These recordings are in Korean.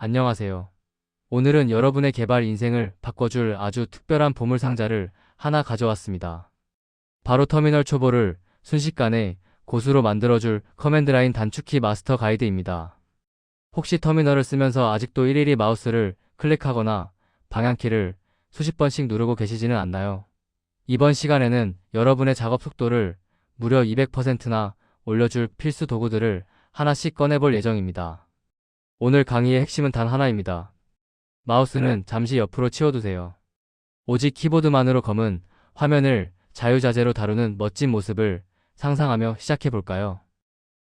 안녕하세요. 오늘은 여러분의 개발 인생을 바꿔줄 아주 특별한 보물 상자를 하나 가져왔습니다. 바로 터미널 초보를 순식간에 고수로 만들어줄 커맨드 라인 단축키 마스터 가이드입니다. 혹시 터미널을 쓰면서 아직도 일일이 마우스를 클릭하거나 방향키를 수십 번씩 누르고 계시지는 않나요? 이번 시간에는 여러분의 작업 속도를 무려 200%나 올려줄 필수 도구들을 하나씩 꺼내볼 예정입니다. 오늘 강의의 핵심은 단 하나입니다. 마우스는 잠시 옆으로 치워두세요. 오직 키보드만으로 검은 화면을 자유자재로 다루는 멋진 모습을 상상하며 시작해볼까요?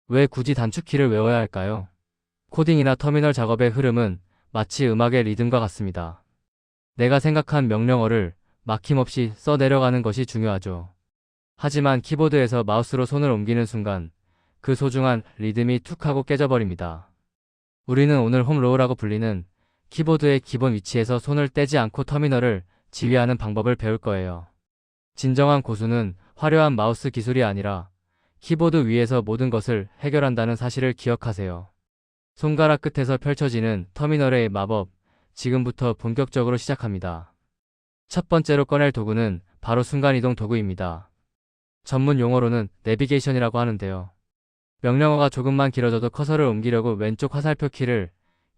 왜 굳이 단축키를 외워야 할까요? 코딩이나 터미널 작업의 흐름은 마치 음악의 리듬과 같습니다. 내가 생각한 명령어를 막힘없이 써내려가는 것이 중요하죠. 하지만 키보드에서 마우스로 손을 옮기는 순간 그 소중한 리듬이 툭 하고 깨져버립니다. 우리는 오늘 홈로우라고 불리는 키보드의 기본 위치에서 손을 떼지 않고 터미널을 지휘하는 방법을 배울 거예요. 진정한 고수는 화려한 마우스 기술이 아니라 키보드 위에서 모든 것을 해결한다는 사실을 기억하세요. 손가락 끝에서 펼쳐지는 터미널의 마법, 지금부터 본격적으로 시작합니다. 첫 번째로 꺼낼 도구는 바로 순간이동 도구입니다. 전문 용어로는 내비게이션이라고 하는데요. 명령어가 조금만 길어져도 커서를 옮기려고 왼쪽 화살표 키를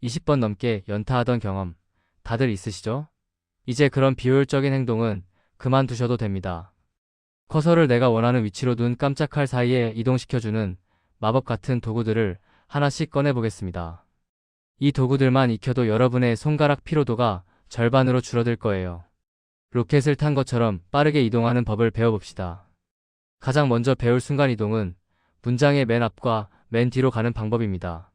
20번 넘게 연타하던 경험 다들 있으시죠? 이제 그런 비효율적인 행동은 그만두셔도 됩니다. 커서를 내가 원하는 위치로 눈 깜짝할 사이에 이동시켜주는 마법 같은 도구들을 하나씩 꺼내보겠습니다. 이 도구들만 익혀도 여러분의 손가락 피로도가 절반으로 줄어들 거예요. 로켓을 탄 것처럼 빠르게 이동하는 법을 배워봅시다. 가장 먼저 배울 순간이동은 문장의 맨 앞과 맨 뒤로 가는 방법입니다.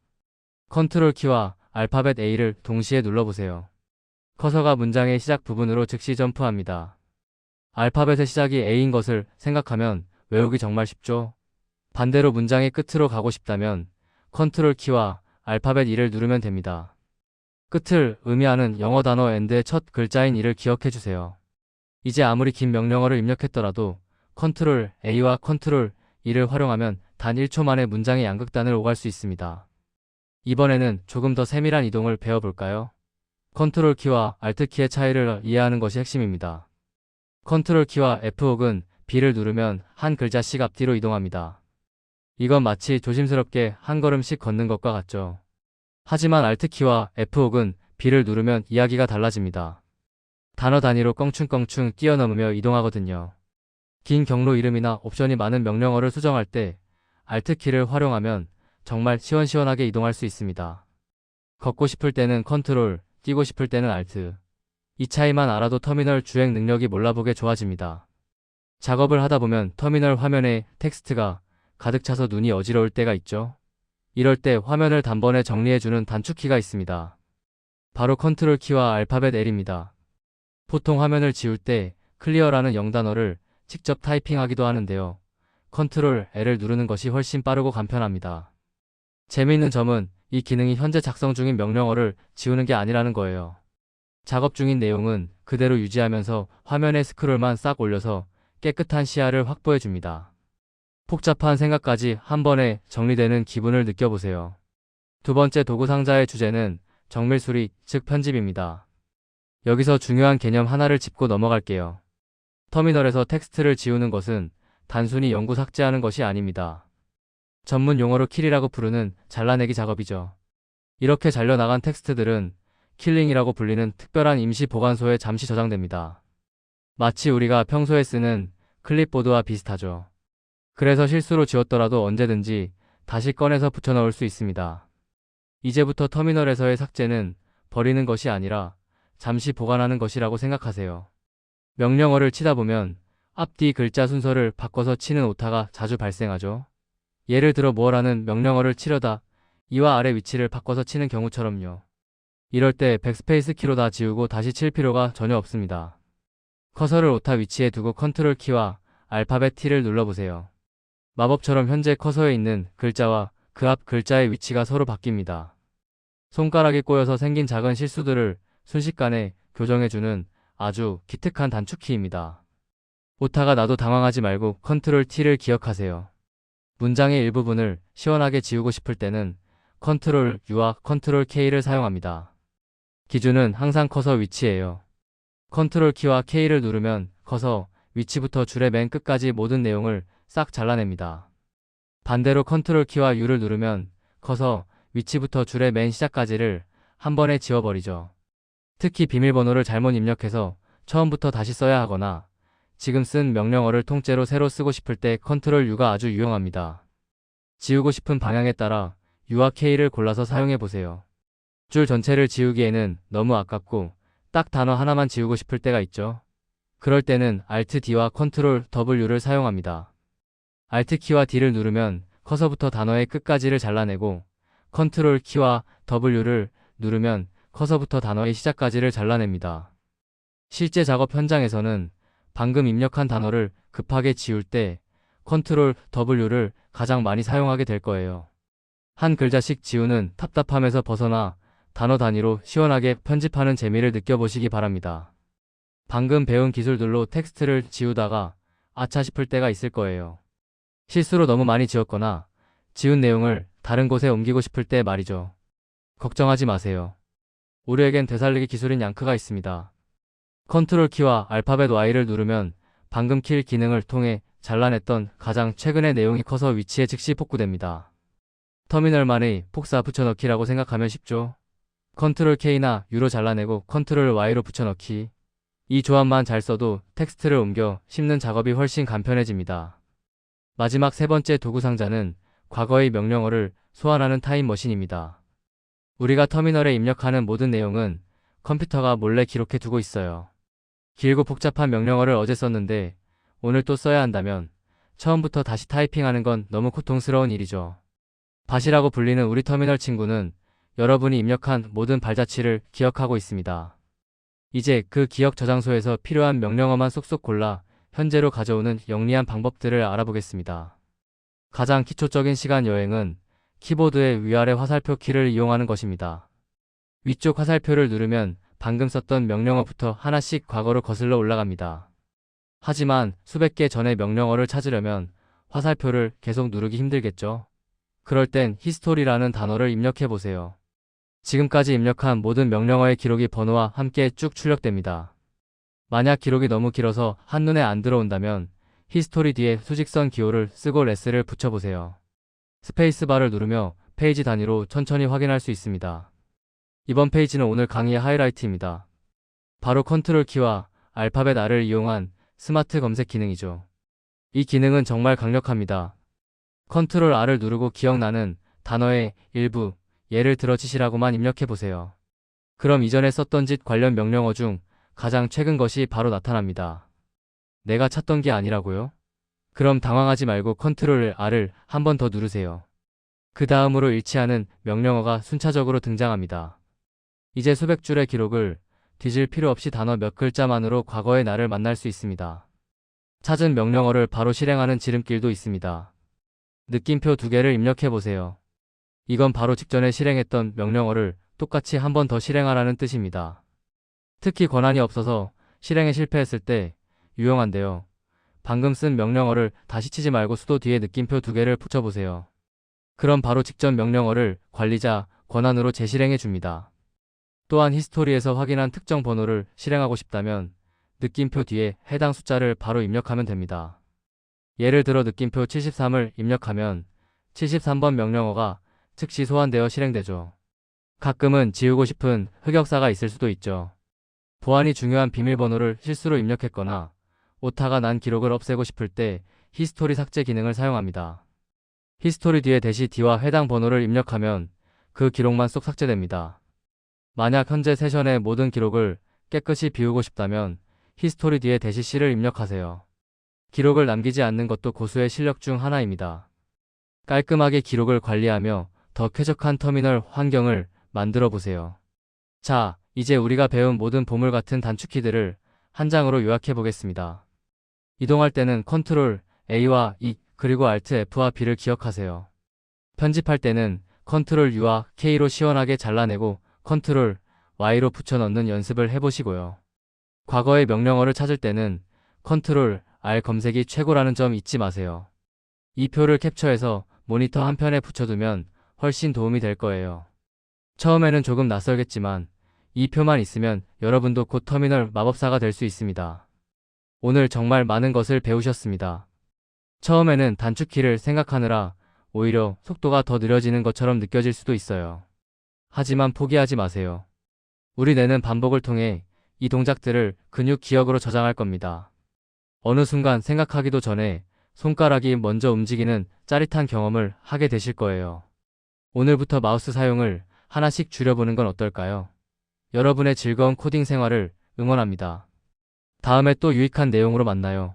컨트롤 키와 알파벳 A를 동시에 눌러보세요. 커서가 문장의 시작 부분으로 즉시 점프합니다. 알파벳의 시작이 A인 것을 생각하면 외우기 정말 쉽죠? 반대로 문장의 끝으로 가고 싶다면 컨트롤 키와 알파벳 E를 누르면 됩니다. 끝을 의미하는 영어 단어 and의 첫 글자인 E를 기억해주세요. 이제 아무리 긴 명령어를 입력했더라도 컨트롤 A와 컨트롤 E를 활용하면 단 1초 만에 문장의 양극단을 오갈 수 있습니다. 이번에는 조금 더 세밀한 이동을 배워볼까요? 컨트롤 키와 알트 키의 차이를 이해하는 것이 핵심입니다. 컨트롤 키와 F 혹은 B를 누르면 한 글자씩 앞뒤로 이동합니다. 이건 마치 조심스럽게 한 걸음씩 걷는 것과 같죠. 하지만 알트 키와 F 혹은 B를 누르면 이야기가 달라집니다. 단어 단위로 껑충껑충 뛰어넘으며 이동하거든요. 긴 경로 이름이나 옵션이 많은 명령어를 수정할 때 알트 키를 활용하면 정말 시원시원하게 이동할 수 있습니다. 걷고 싶을 때는 컨트롤, 뛰고 싶을 때는 알트. 이 차이만 알아도 터미널 주행 능력이 몰라보게 좋아집니다. 작업을 하다 보면 터미널 화면에 텍스트가 가득 차서 눈이 어지러울 때가 있죠. 이럴 때 화면을 단번에 정리해주는 단축키가 있습니다. 바로 컨트롤 키와 알파벳 L입니다. 보통 화면을 지울 때 클리어라는 영단어를 직접 타이핑하기도 하는데요. 컨트롤 L을 누르는 것이 훨씬 빠르고 간편합니다. 재미있는 점은 이 기능이 현재 작성 중인 명령어를 지우는 게 아니라는 거예요. 작업 중인 내용은 그대로 유지하면서 화면에 스크롤만 싹 올려서 깨끗한 시야를 확보해 줍니다. 복잡한 생각까지 한 번에 정리되는 기분을 느껴보세요. 두 번째 도구 상자의 주제는 정밀 수리, 즉 편집입니다. 여기서 중요한 개념 하나를 짚고 넘어갈게요. 터미널에서 텍스트를 지우는 것은 단순히 영구 삭제하는 것이 아닙니다. 전문 용어로 킬이라고 부르는 잘라내기 작업이죠. 이렇게 잘려나간 텍스트들은 킬링이라고 불리는 특별한 임시 보관소에 잠시 저장됩니다. 마치 우리가 평소에 쓰는 클립보드와 비슷하죠. 그래서 실수로 지웠더라도 언제든지 다시 꺼내서 붙여넣을 수 있습니다. 이제부터 터미널에서의 삭제는 버리는 것이 아니라 잠시 보관하는 것이라고 생각하세요. 명령어를 치다 보면 앞뒤 글자 순서를 바꿔서 치는 오타가 자주 발생하죠. 예를 들어 뭐라는 명령어를 치려다 이와 아래 위치를 바꿔서 치는 경우처럼요. 이럴 때 백스페이스 키로 다 지우고 다시 칠 필요가 전혀 없습니다. 커서를 오타 위치에 두고 컨트롤 키와 알파벳 T를 눌러보세요. 마법처럼 현재 커서에 있는 글자와 그 앞 글자의 위치가 서로 바뀝니다. 손가락이 꼬여서 생긴 작은 실수들을 순식간에 교정해주는 아주 기특한 단축키입니다. 오타가 나도 당황하지 말고 컨트롤 T를 기억하세요. 문장의 일부분을 시원하게 지우고 싶을 때는 컨트롤 U와 컨트롤 K를 사용합니다. 기준은 항상 커서 위치예요. 컨트롤 키와 K를 누르면 커서 위치부터 줄의 맨 끝까지 모든 내용을 싹 잘라냅니다. 반대로 컨트롤 키와 U를 누르면 커서 위치부터 줄의 맨 시작까지를 한 번에 지워버리죠. 특히 비밀번호를 잘못 입력해서 처음부터 다시 써야 하거나 지금 쓴 명령어를 통째로 새로 쓰고 싶을 때 컨트롤 U가 아주 유용합니다. 지우고 싶은 방향에 따라 U와 K를 골라서 사용해 보세요. 줄 전체를 지우기에는 너무 아깝고 딱 단어 하나만 지우고 싶을 때가 있죠. 그럴 때는 Alt D와 컨트롤 W를 사용합니다. Alt 키와 D를 누르면 커서부터 단어의 끝까지를 잘라내고 컨트롤 키와 W를 누르면 커서부터 단어의 시작까지를 잘라냅니다. 실제 작업 현장에서는 방금 입력한 단어를 급하게 지울 때 컨트롤 W를 가장 많이 사용하게 될 거예요. 한 글자씩 지우는 답답함에서 벗어나 단어 단위로 시원하게 편집하는 재미를 느껴보시기 바랍니다. 방금 배운 기술들로 텍스트를 지우다가 아차 싶을 때가 있을 거예요. 실수로 너무 많이 지웠거나 지운 내용을 다른 곳에 옮기고 싶을 때 말이죠. 걱정하지 마세요. 우리에겐 되살리기 기술인 양크가 있습니다. 컨트롤 키와 알파벳 Y를 누르면 방금 킬 기능을 통해 잘라냈던 가장 최근의 내용이 커서 위치에 즉시 복구됩니다. 터미널만의 폭사 붙여넣기라고 생각하면 쉽죠. 컨트롤 K나 U로 잘라내고 컨트롤 Y로 붙여넣기. 이 조합만 잘 써도 텍스트를 옮겨 씹는 작업이 훨씬 간편해집니다. 마지막 세 번째 도구 상자는 과거의 명령어를 소환하는 타임머신입니다. 우리가 터미널에 입력하는 모든 내용은 컴퓨터가 몰래 기록해 두고 있어요. 길고 복잡한 명령어를 어제 썼는데 오늘 또 써야 한다면 처음부터 다시 타이핑하는 건 너무 고통스러운 일이죠. 밭이라고 불리는 우리 터미널 친구는 여러분이 입력한 모든 발자취를 기억하고 있습니다. 이제 그 기억 저장소에서 필요한 명령어만 쏙쏙 골라 현재로 가져오는 영리한 방법들을 알아보겠습니다. 가장 기초적인 시간 여행은 키보드의 위아래 화살표 키를 이용하는 것입니다. 위쪽 화살표를 누르면 방금 썼던 명령어부터 하나씩 과거로 거슬러 올라갑니다. 하지만 수백 개 전의 명령어를 찾으려면 화살표를 계속 누르기 힘들겠죠? 그럴 땐 히스토리라는 단어를 입력해 보세요. 지금까지 입력한 모든 명령어의 기록이 번호와 함께 쭉 출력됩니다. 만약 기록이 너무 길어서 한눈에 안 들어온다면 히스토리 뒤에 수직선 기호를 쓰고 레스를 붙여보세요. 스페이스바를 누르며 페이지 단위로 천천히 확인할 수 있습니다. 이번 페이지는 오늘 강의의 하이라이트입니다. 바로 컨트롤 키와 알파벳 R을 이용한 스마트 검색 기능이죠. 이 기능은 정말 강력합니다. 컨트롤 R을 누르고 기억나는 단어의 일부, 예를 들어 짓이라고만 입력해보세요. 그럼 이전에 썼던 짓 관련 명령어 중 가장 최근 것이 바로 나타납니다. 내가 찾던 게 아니라고요? 그럼 당황하지 말고 컨트롤 R을 한 번 더 누르세요. 그 다음으로 일치하는 명령어가 순차적으로 등장합니다. 이제 수백 줄의 기록을 뒤질 필요 없이 단어 몇 글자만으로 과거의 나를 만날 수 있습니다. 찾은 명령어를 바로 실행하는 지름길도 있습니다. 느낌표 2개를 입력해보세요. 이건 바로 직전에 실행했던 명령어를 똑같이 한 번 더 실행하라는 뜻입니다. 특히 권한이 없어서 실행에 실패했을 때 유용한데요. 방금 쓴 명령어를 다시 치지 말고 수도 뒤에 느낌표 2개를 붙여보세요. 그럼 바로 직전 명령어를 관리자 권한으로 재실행해 줍니다. 또한 히스토리에서 확인한 특정 번호를 실행하고 싶다면 느낌표 뒤에 해당 숫자를 바로 입력하면 됩니다. 예를 들어 느낌표 73을 입력하면 73번 명령어가 즉시 소환되어 실행되죠. 가끔은 지우고 싶은 흑역사가 있을 수도 있죠. 보안이 중요한 비밀번호를 실수로 입력했거나 오타가 난 기록을 없애고 싶을 때 히스토리 삭제 기능을 사용합니다. 히스토리 뒤에 대시 D와 해당 번호를 입력하면 그 기록만 쏙 삭제됩니다. 만약 현재 세션의 모든 기록을 깨끗이 비우고 싶다면 히스토리 뒤에 대시 C를 입력하세요. 기록을 남기지 않는 것도 고수의 실력 중 하나입니다. 깔끔하게 기록을 관리하며 더 쾌적한 터미널 환경을 만들어 보세요. 자, 이제 우리가 배운 모든 보물 같은 단축키들을 한 장으로 요약해 보겠습니다. 이동할 때는 컨트롤 A와 E 그리고 Alt F와 B를 기억하세요. 편집할 때는 컨트롤 U와 K로 시원하게 잘라내고 컨트롤 Y로 붙여넣는 연습을 해보시고요. 과거의 명령어를 찾을 때는 컨트롤 R 검색이 최고라는 점 잊지 마세요. 이 표를 캡처해서 모니터 한편에 붙여두면 훨씬 도움이 될 거예요. 처음에는 조금 낯설겠지만 이 표만 있으면 여러분도 곧 터미널 마법사가 될 수 있습니다. 오늘 정말 많은 것을 배우셨습니다. 처음에는 단축키를 생각하느라 오히려 속도가 더 느려지는 것처럼 느껴질 수도 있어요. 하지만 포기하지 마세요. 우리 뇌는 반복을 통해 이 동작들을 근육 기억으로 저장할 겁니다. 어느 순간 생각하기도 전에 손가락이 먼저 움직이는 짜릿한 경험을 하게 되실 거예요. 오늘부터 마우스 사용을 하나씩 줄여보는 건 어떨까요? 여러분의 즐거운 코딩 생활을 응원합니다. 다음에 또 유익한 내용으로 만나요.